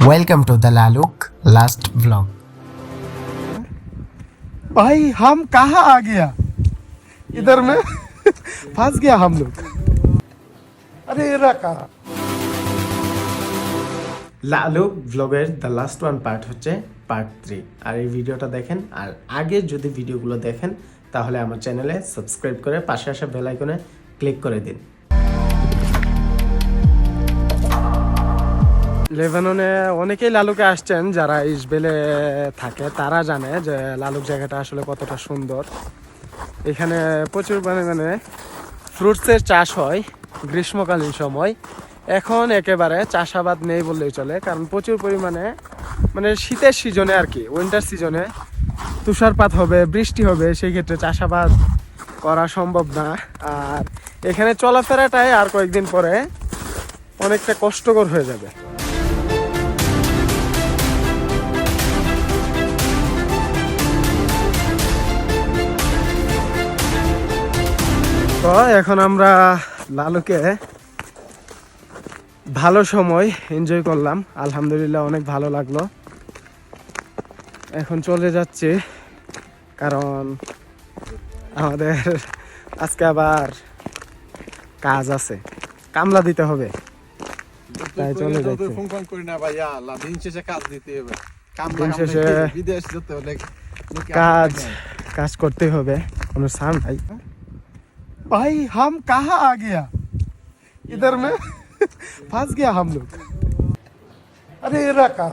Welcome to the लालुक last vlog. भाई हम कहाँ आ गया, इधर में फंस गया हम लोग। अरे रखा লালুক ব্লগের দ্য লাস্ট ওয়ান পার্ট হচ্ছে পার্ট 3। আর এই ভিডিওটা দেখেন, আর আগে যদি ভিডিওগুলো দেখেন তাহলে আমার চ্যানেলে সাবস্ক্রাইব করে পাশে আসা বেল আইকনে ক্লিক করে দিন। লেবাননে অনেকেই লালুকে আসছেন, যারা ইসবেলে থাকে তারা জানে যে লালুক জায়গাটা আসলে কতটা সুন্দর। এখানে প্রচুর পরিমাণে ফ্রুটসের চাষ হয় গ্রীষ্মকালীন সময়। এখন একেবারে চাষাবাদ নেই বললেই চলে, কারণ প্রচুর পরিমাণে মানে শীতের সিজনে আর কি, উইন্টার সিজনে তুষারপাত হবে, বৃষ্টি হবে, সেই ক্ষেত্রে চাষাবাদ করা সম্ভব না। আর এখানে চলাফেরাটাই আর কয়েকদিন পরে অনেকটা কষ্টকর হয়ে যাবে। তো এখন আমরা লালুকে ভালো সময় এনজয় করলাম, আলহামদুলিল্লাহ অনেক ভালো লাগলো। এখন চলে যাচ্ছি, কারণ আমাদের আজকে আবার কাজ আছে, কামলা দিতে হবে, তাই চলে যাচ্ছি। দিন শেষে কাজ করতে হবে, কোনো সান ভাই। भाई हम कहाँ आ गया, इधर में फंस गया हम लोग। अरे रखा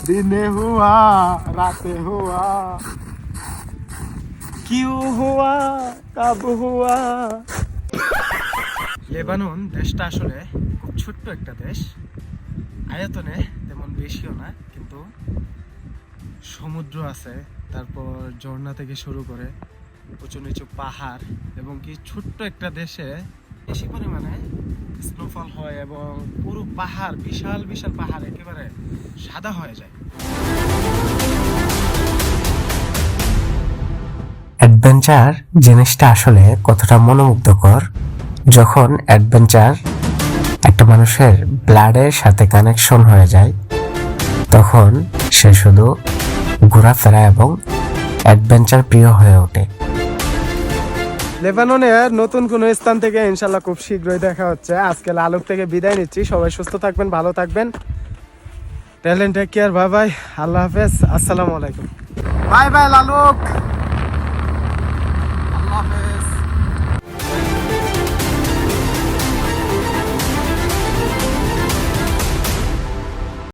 दिन हुआ रात हुआ, क्यों हुआ कब हुआ। লেবানন দেশটা আসলে খুব ছোট্ট একটা দেশ, আয়তনে তেমন বেশিও না, কিন্তু সমুদ্র আছে, তারপর ঝর্ণা থেকে শুরু করে উঁচু নিচু পাহাড়, এবং কি ছোট্ট একটা দেশে বেশি পরিমাণে স্নোফল হয় এবং পুরো পাহাড়, বিশাল বিশাল পাহাড় একেবারে সাদা হয়ে যায়। অ্যাডভেঞ্চার জিনিসটা আসলে কতটা মনোমুগ্ধকর, যখন অ্যাডভেঞ্চার একটা মানুষের ব্লাডের সাথে কানেকশন হয়ে যায়, তখন সে শুধু ঘোরাফেরা এবং অ্যাডভেঞ্চার প্রিয় হয়ে ওঠে। লেবাননের নতুন কোনো স্থান থেকে ইনশাল্লাহ খুব শীঘ্রই দেখা হচ্ছে। আজকে লালুক থেকে বিদায় নিচ্ছি, সবাই সুস্থ থাকবেন, ভালো থাকবেন, টেক কেয়ার, বাই বাই, আল্লাহ হাফেজ, আসসালামু আলাইকুম, বাই বাই লালুক।